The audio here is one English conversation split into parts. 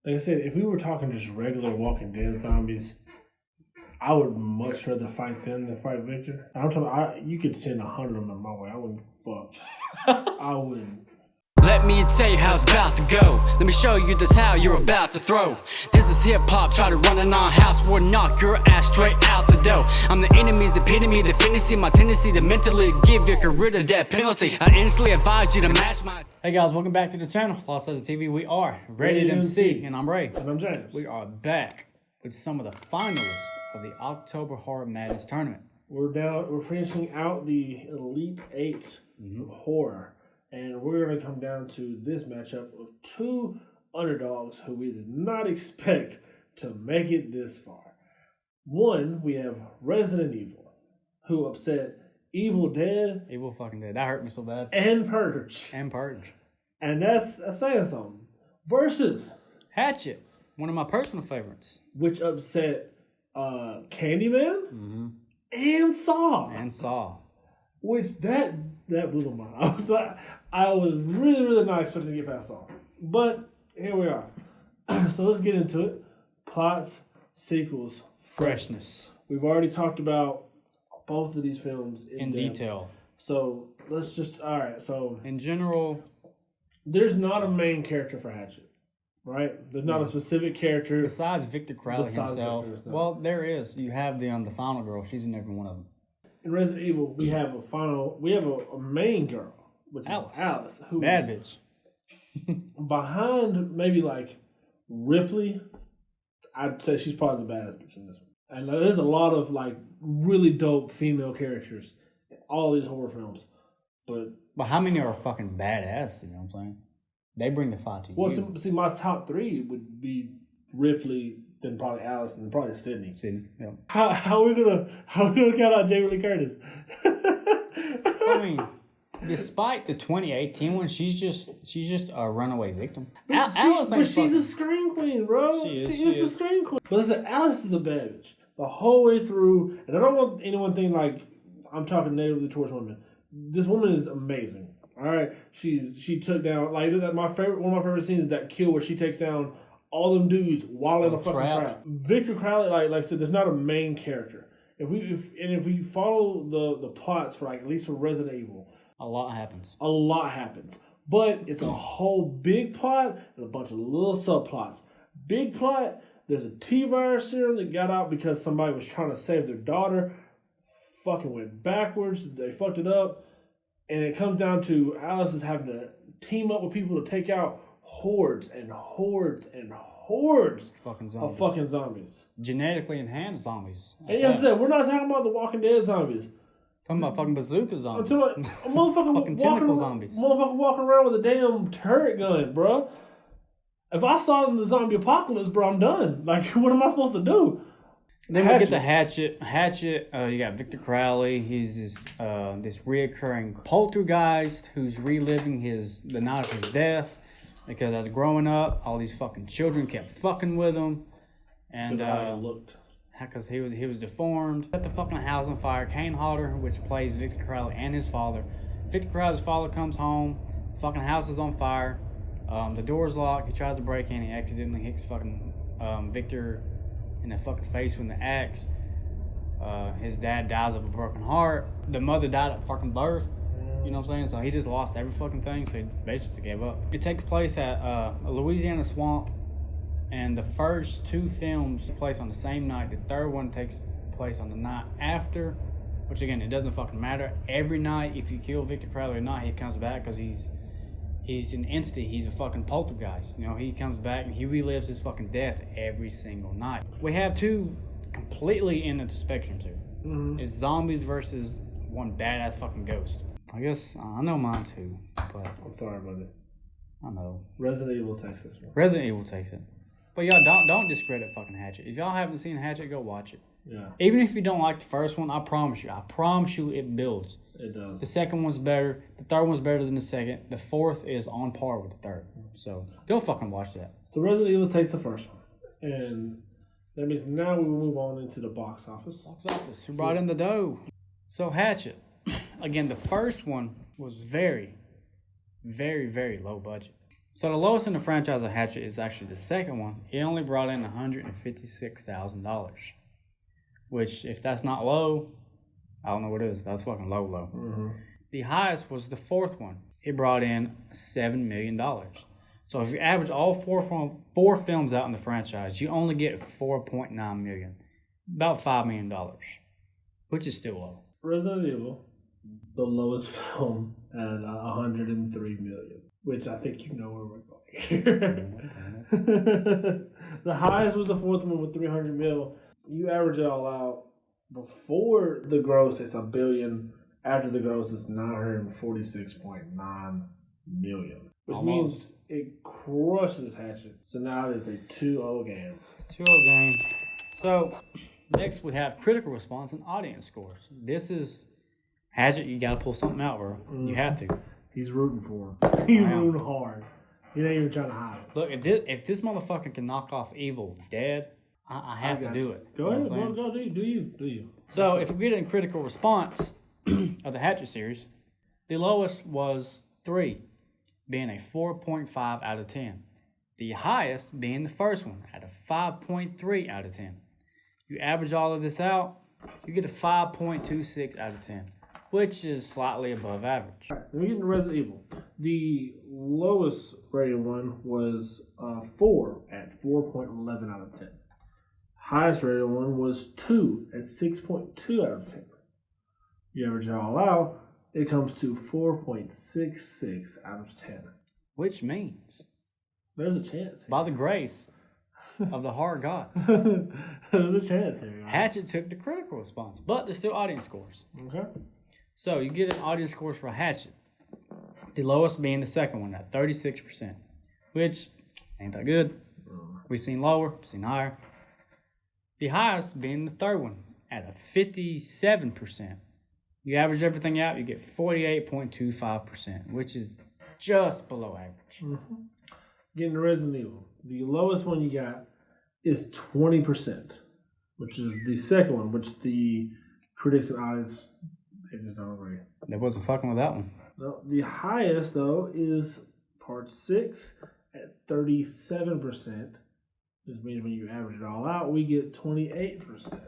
Like I said, if we were talking just regular Walking Dead zombies, I would much rather fight them than fight Victor. I'm talking. You could send 100 of them my way. I wouldn't fuck. I wouldn't. Let me tell you how it's about to go. Let me show you the towel you're about to throw. This is hip-hop, try to run in our house, or knock your ass straight out the door. I'm the enemy's epitome, the fantasy, my tendency to mentally give your career the death penalty. I instantly advise you to match my... Hey guys, welcome back to the channel, Lost Legends TV. We are Rated MC, and I'm Ray. And I'm James. We are back with some of the finalists of the October Horror Madness Tournament. We're finishing out the Elite 8 of horror. And we're going to come down to this matchup of two underdogs who we did not expect to make it this far. One, we have Resident Evil, who upset Evil Dead. Evil fucking Dead. That hurt me so bad. And Purge. And that's saying something. Versus Hatchet, one of my personal favorites. Which upset Candyman and Saw. Which that blew my mind. I was really not expecting to get past Saw. But here we are. So let's get into it. Plots, sequels, freshness. We've already talked about both of these films in detail. So let's just, alright, so. In general. There's not a main character for Hatchet, right? There's not a specific character. Besides Victor Crowley himself. Well, there is. You have the final girl. She's in every one of them. In Resident Evil, we have a main girl, which is Alice, who bad bitch. Behind maybe like Ripley, I'd say she's probably the baddest bitch in this one. And there's a lot of like really dope female characters in all these horror films, but how many are fucking badass? You know what I'm saying? They bring the fight to you. Well, see, my top three would be Ripley, then probably Alice, and probably Sydney. Yeah. How we gonna count out Jamie Lee Curtis? I mean, despite the 2018 one, she's just a runaway victim. She's a scream queen, bro. She is the scream queen. But listen, Alice is a bad bitch the whole way through, and I don't want anyone to think like I'm talking negatively towards women. This woman is amazing. All right, she took down one of my favorite scenes is that kill where she takes down all them dudes while in a fucking trap. Victor Crowley, like I said, there's not a main character. If we follow the plots for at least for Resident Evil, a lot happens. But it's a whole big plot and a bunch of little subplots. Big plot, there's a T-virus serum that got out because somebody was trying to save their daughter. Fucking went backwards. They fucked it up. And it comes down to Alice is having to team up with people to take out hordes and hordes and hordes of fucking zombies. Genetically enhanced zombies. And yes, we're not talking about the Walking Dead zombies. Talking about fucking bazooka zombies. I'm talking about fucking tentacle zombies. Motherfucker walking around with a damn turret gun, bro. If I saw in the zombie apocalypse, bro, I'm done. Like, what am I supposed to do? Then we get to Hatchet. You got Victor Crowley. He's this reoccurring poltergeist who's reliving the night of his death because as growing up, all these fucking children kept fucking with him, and looked because he was deformed. Set the fucking house on fire. Kane Hodder, which plays Victor Crowley and his father. Victor Crowley's father comes home. The fucking house is on fire. The door's locked. He tries to break in. He accidentally hits fucking Victor in the fucking face with the axe. His dad dies of a broken heart. The mother died at fucking birth. You know what I'm saying? So he just lost every fucking thing. So he basically gave up. It takes place at a Louisiana swamp. And the first two films take place on the same night. The third one takes place on the night after. Which again, it doesn't fucking matter. Every night, if you kill Victor Crowley or not, he comes back because he's an entity. He's a fucking poltergeist. You know, he comes back and he relives his fucking death every single night. We have two completely end of the spectrums here. It's zombies versus one badass fucking ghost. I guess I know mine too, but I'm sorry about it. I know. Resident Evil takes this one. Resident Evil takes it. But y'all don't discredit fucking Hatchet. If y'all haven't seen Hatchet, go watch it. Yeah. Even if you don't like the first one, I promise you it builds. It does. The second one's better. The third one's better than the second. The fourth is on par with the third. So go fucking watch that. So Resident Evil takes the first one. And that means now we will move on into the box office. Who brought in the dough? So Hatchet. Again, the first one was very, very, very low budget. So the lowest in the franchise of Hatchet is actually the second one. It only brought in $156,000. Which, if that's not low, I don't know what is. That's fucking low. Mm-hmm. The highest was the fourth one. It brought in $7 million. So if you average all four films out in the franchise, you only get $4.9 million. About $5 million. Which is still low. Resident Evil, the lowest film at $103 million. Which I think you know where we're going here. The highest was the fourth one with $300 million. You average it all out. Before the gross, it's $1 billion. After the gross, it's $946.9 million. Which means it crushes Hatchet. So now it's a 2-0 game. 2-0 game. So next we have critical response and audience scores. This is Hatchet. You got to pull something out, bro. Mm-hmm. You have to. He's rooting for him. He's rooting hard. He ain't even trying to hide it. Look, if this motherfucker can knock off Evil Dead, I have to do it. Go ahead. Go do you. So if we get in critical response of the Hatchet series, the lowest was 3, being a 4.5 out of 10. The highest being the first one at a 5.3 out of 10. You average all of this out, you get a 5.26 out of 10. Which is slightly above average. All right, then we get into Resident Evil. The lowest rated one was 4 at 4.11 out of 10. Highest rated one was 2 at 6.2 out of 10. You average it all out, it comes to 4.66 out of 10. Which means there's a chance. By the grace of the hard gods. There's a chance here. Right? Hatchet took the critical response, but there's still audience scores. Okay. So you get an audience scores for Hatchet. The lowest being the second one at 36%, which ain't that good. We've seen lower, we've seen higher. The highest being the third one at a 57%. You average everything out, you get 48.25%, which is just below average. Mm-hmm. Getting to Resident Evil. The lowest one you got is 20%, which is the second one, which the critics and audience, they just don't agree. They wasn't fucking with that one. No, the highest, though, is part 6 at 37%. This means when you average it all out, we get 28%.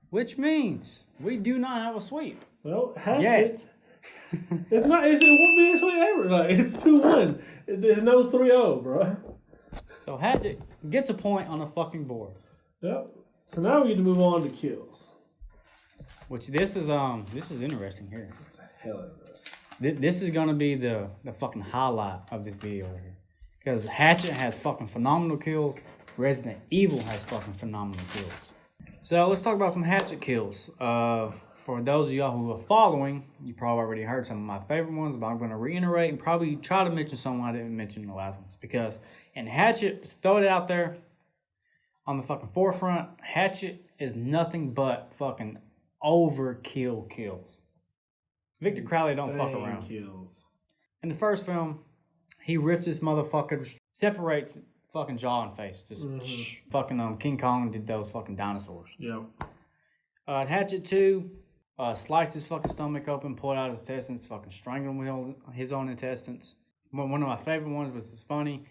Which means we do not have a sweep. Well, Hatchet. It won't be a sweep ever. Like, it's 2-1. There's no 3-0, bro. So Hatchet gets a point on the fucking board. Yep. So now we get to move on to kills. Which this is interesting here. It's a hell of this. This is gonna be the fucking highlight of this video right here. Because Hatchet has fucking phenomenal kills. Resident Evil has fucking phenomenal kills. So let's talk about some Hatchet kills. For those of y'all who are following, you probably already heard some of my favorite ones, but I'm going to reiterate and probably try to mention some I didn't mention in the last ones. Because in Hatchet, just throw it out there on the fucking forefront, Hatchet is nothing but fucking overkill kills. Victor Crowley don't fuck around. Kills. In the first film, he rips this motherfucker, separates fucking jaw and face. Just fucking King Kong did those fucking dinosaurs. Yep. Hatchet 2, sliced his fucking stomach open, pulled out his intestines, fucking strangled him with his own intestines. One of my favorite ones was just funny.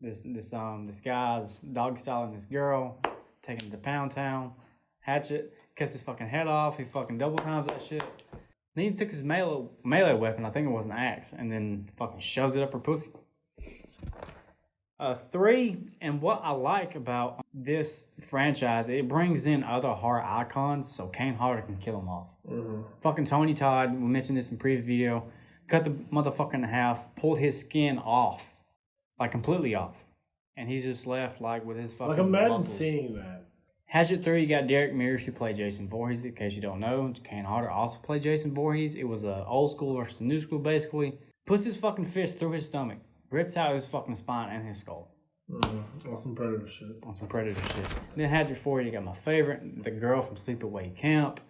This guy's dog styling this girl, taking her to Pound Town. Hatchet cuts his fucking head off. He fucking double times that shit. Then he took his melee weapon, I think it was an axe, and then fucking shoves it up her pussy. 3, and what I like about this franchise, it brings in other horror icons so Kane Hodder can kill them off. Fucking Tony Todd, we mentioned this in previous video, cut the motherfucker in half, pulled his skin off, like completely off. And he's just left like with his fucking imagine muscles. seeing that. Hatchet 3, you got Derek Mears who played Jason Voorhees. In case you don't know, Kane Hodder also played Jason Voorhees. It was a old school versus new school basically. Puts his fucking fist through his stomach, rips out his fucking spine and his skull. On some Predator shit. On some Predator shit. Then Hatchet 4, you got my favorite, the girl from Sleepaway Camp.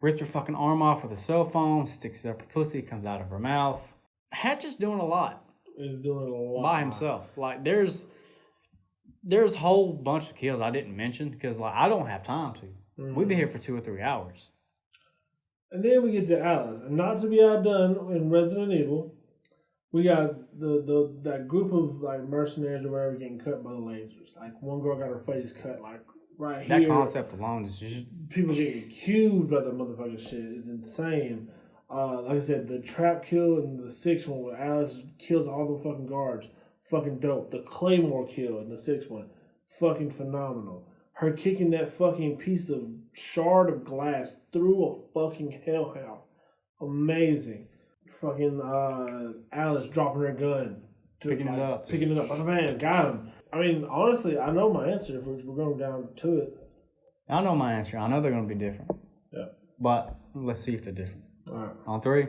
Rips her fucking arm off with a cell phone, sticks it up her pussy, comes out of her mouth. Hatchet's doing a lot. He's doing a lot. By himself. Like, there's a whole bunch of kills I didn't mention because, like, I don't have time to. We'd be here for 2 or 3 hours. And then we get to Alice. And not to be outdone in Resident Evil, we got that group of like mercenaries or whatever getting cut by the lasers. Like one girl got her face cut like right here. That concept alone is just people getting cubed by that motherfucking shit is insane. Like I said, the trap kill in the 6th one where Alice kills all the fucking guards, fucking dope. The Claymore kill in the 6th one, fucking phenomenal. Her kicking that fucking piece of shard of glass through a fucking hellhound, amazing. Fucking Alice dropping her gun, picking it up, man, got him. I mean, honestly, I know my answer if we're going down to it. I know my answer. I know they're going to be different. Yeah. But let's see if they're different. All right. On 3.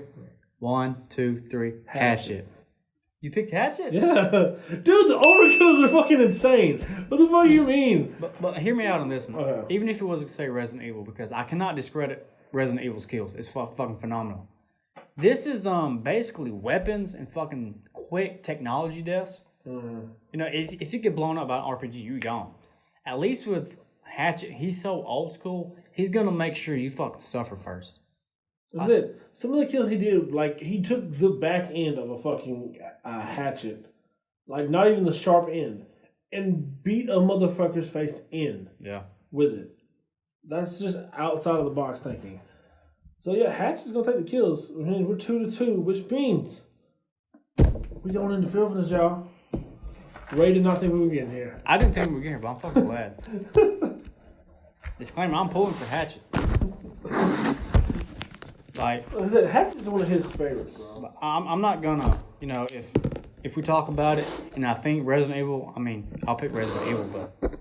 1, 2, 3. Hatchet. You picked Hatchet? Yeah. Dude, the overkills are fucking insane. What the fuck do you mean? But hear me out on this one. Okay. Even if it was to say Resident Evil, because I cannot discredit Resident Evil's kills. It's fucking phenomenal. This is basically weapons and fucking quick technology deaths. Mm-hmm. You know, if you get blown up by an RPG, you're gone. At least with Hatchet, he's so old school, he's going to make sure you fucking suffer first. That's it. Some of the kills he did, like, he took the back end of a fucking hatchet, like, not even the sharp end, and beat a motherfucker's face in with it. That's just outside of the box thinking. So, yeah, Hatchet's going to take the kills. I mean, we're 2-2, which means we going into filthiness, y'all. Ray did not think we were getting here. I didn't think we were getting here, but I'm fucking glad. Disclaimer, I'm pulling for Hatchet. Like, Hatchet's one of his favorites, bro. I'm not gonna, you know, if we talk about it, and I think Resident Evil, I mean, I'll pick Resident Evil, but...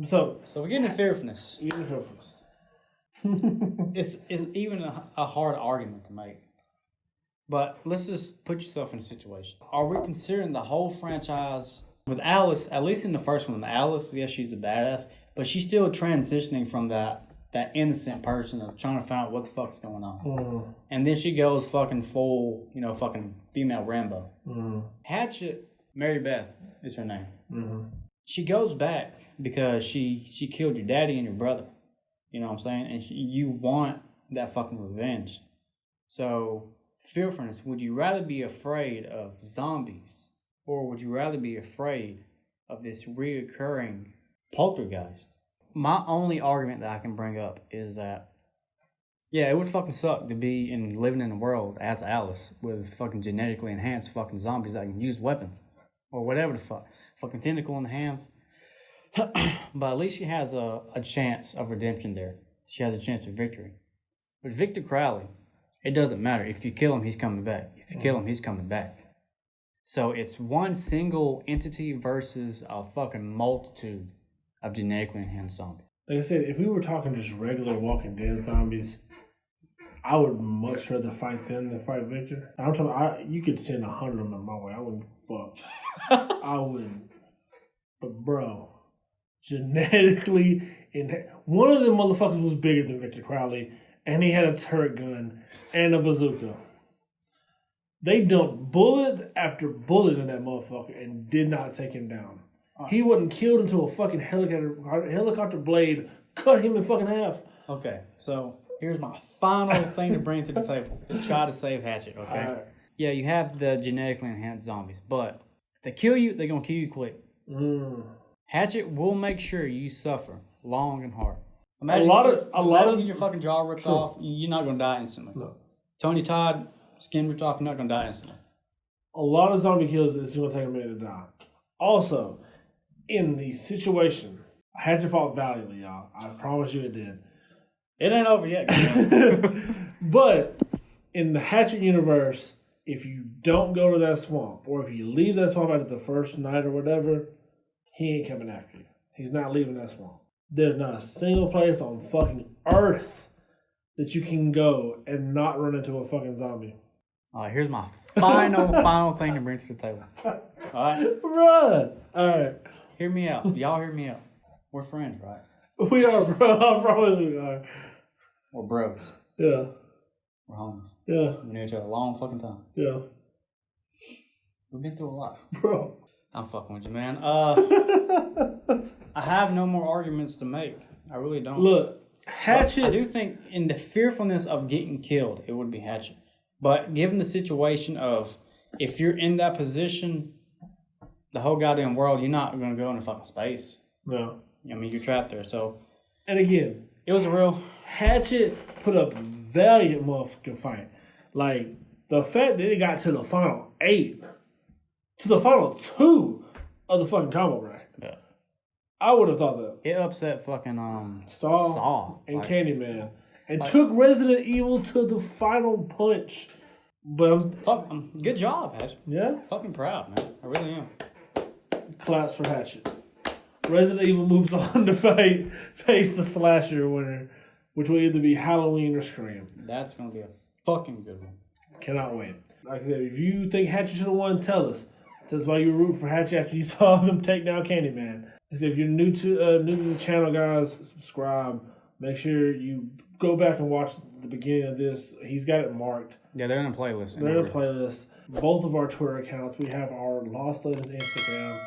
So we're getting to fearfulness. It's even a hard argument to make. But let's just put yourself in a situation. Are we considering the whole franchise with Alice, at least in the first one, Alice, yes, she's a badass, but she's still transitioning from that innocent person of trying to find out what the fuck's going on. Mm. And then she goes fucking full, you know, fucking female Rambo. Mm. Hatchet, Mary Beth is her name. Mm-hmm. She goes back because she killed your daddy and your brother. You know what I'm saying? And you want that fucking revenge. So, fearfulness, would you rather be afraid of zombies or would you rather be afraid of this reoccurring poltergeist? My only argument that I can bring up is that, yeah, it would fucking suck to be living in a world as Alice with fucking genetically enhanced fucking zombies that can use weapons or whatever the fuck. Fucking tentacle in the hands. But at least she has a chance of redemption there. She has a chance of victory. But Victor Crowley, it doesn't matter. If you kill him, he's coming back. If you kill him, he's coming back. So it's one single entity versus a fucking multitude of genetically enhanced zombies. Like I said, if we were talking just regular Walking Dead zombies, I would much rather fight them than fight Victor. I'm talking. You could send 100 of them my way. I wouldn't fuck. I wouldn't. But bro, genetically, one of them motherfuckers was bigger than Victor Crowley, and he had a turret gun and a bazooka. They dumped bullet after bullet in that motherfucker and did not take him down. He wasn't killed until a fucking helicopter blade cut him in fucking half. Okay, so here's my final thing to bring to the table to try to save Hatchet, okay? Right. Yeah, you have the genetically enhanced zombies, but if they kill you, they're going to kill you quick. Hatchet will make sure you suffer long and hard. Imagine your fucking jaw ripped off, you're not going to die instantly. No. Tony Todd, skin ripped off, you're not going to die instantly. A lot of zombie kills, it's going to take a minute to die. Also, in the situation, Hatchet fought valiantly, y'all. I promise you it did. It ain't over yet. But in the Hatchet universe, if you don't go to that swamp, or if you leave that swamp after the first night or whatever, he ain't coming after you. He's not leaving that swamp. There's not a single place on fucking Earth that you can go and not run into a fucking zombie. All right, here's my final thing to bring to the table. All right? Run! All right. Hear me out. Y'all hear me out. We're friends, right? We are, bro. I promise we are. We're bros. Yeah. We're homies. Yeah. We knew each other a long fucking time. Yeah. We've been through a lot. Bro. I'm fucking with you, man. I have no more arguments to make. I really don't. Look, Hatchet... But I do think in the fearfulness of getting killed, it would be Hatchet. But given the situation of if you're in that position, the whole goddamn world, you're not going to go into fucking space. No. I mean, you're trapped there. So, and again, it was a real Hatchet put up a valiant motherfucking fight. Like, the fact that it got to the final 8, to the final 2 of the fucking combo bracket. Yeah. I would have thought that. It upset fucking Saw and Candyman. And took Resident Evil to the final punch. But good job, Hatchet. Yeah. Fucking proud, man. I really am. Claps for Hatchet. Resident Evil moves on to face the slasher winner, which will either be Halloween or Scream. That's going to be a fucking good one. Cannot wait. Like I said, if you think Hatchet should have won, tell us. Tell us why you were rooting for Hatchet after you saw them take down Candyman. Like I said, if you're new to the channel, guys, subscribe. Make sure you go back and watch the beginning of this. He's got it marked. Yeah, they're in a playlist. They're in a playlist. Both of our Twitter accounts. We have our Lost Legends Instagram.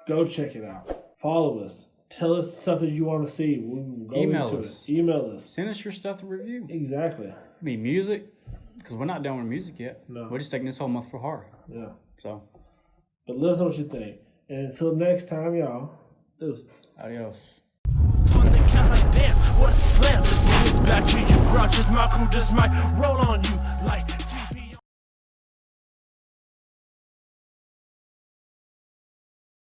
Go check it out. Follow us. Tell us something you want to see. We'll go Email us. Email us. Send us your stuff to review. Exactly. It could be music, because we're not done with music yet. No. We're just taking this whole month for horror. Yeah. So. But let us know what you think. And until next time, y'all. Deuces. Adios. What a slam. Bring us back to you, grouches. My crew just might roll on you like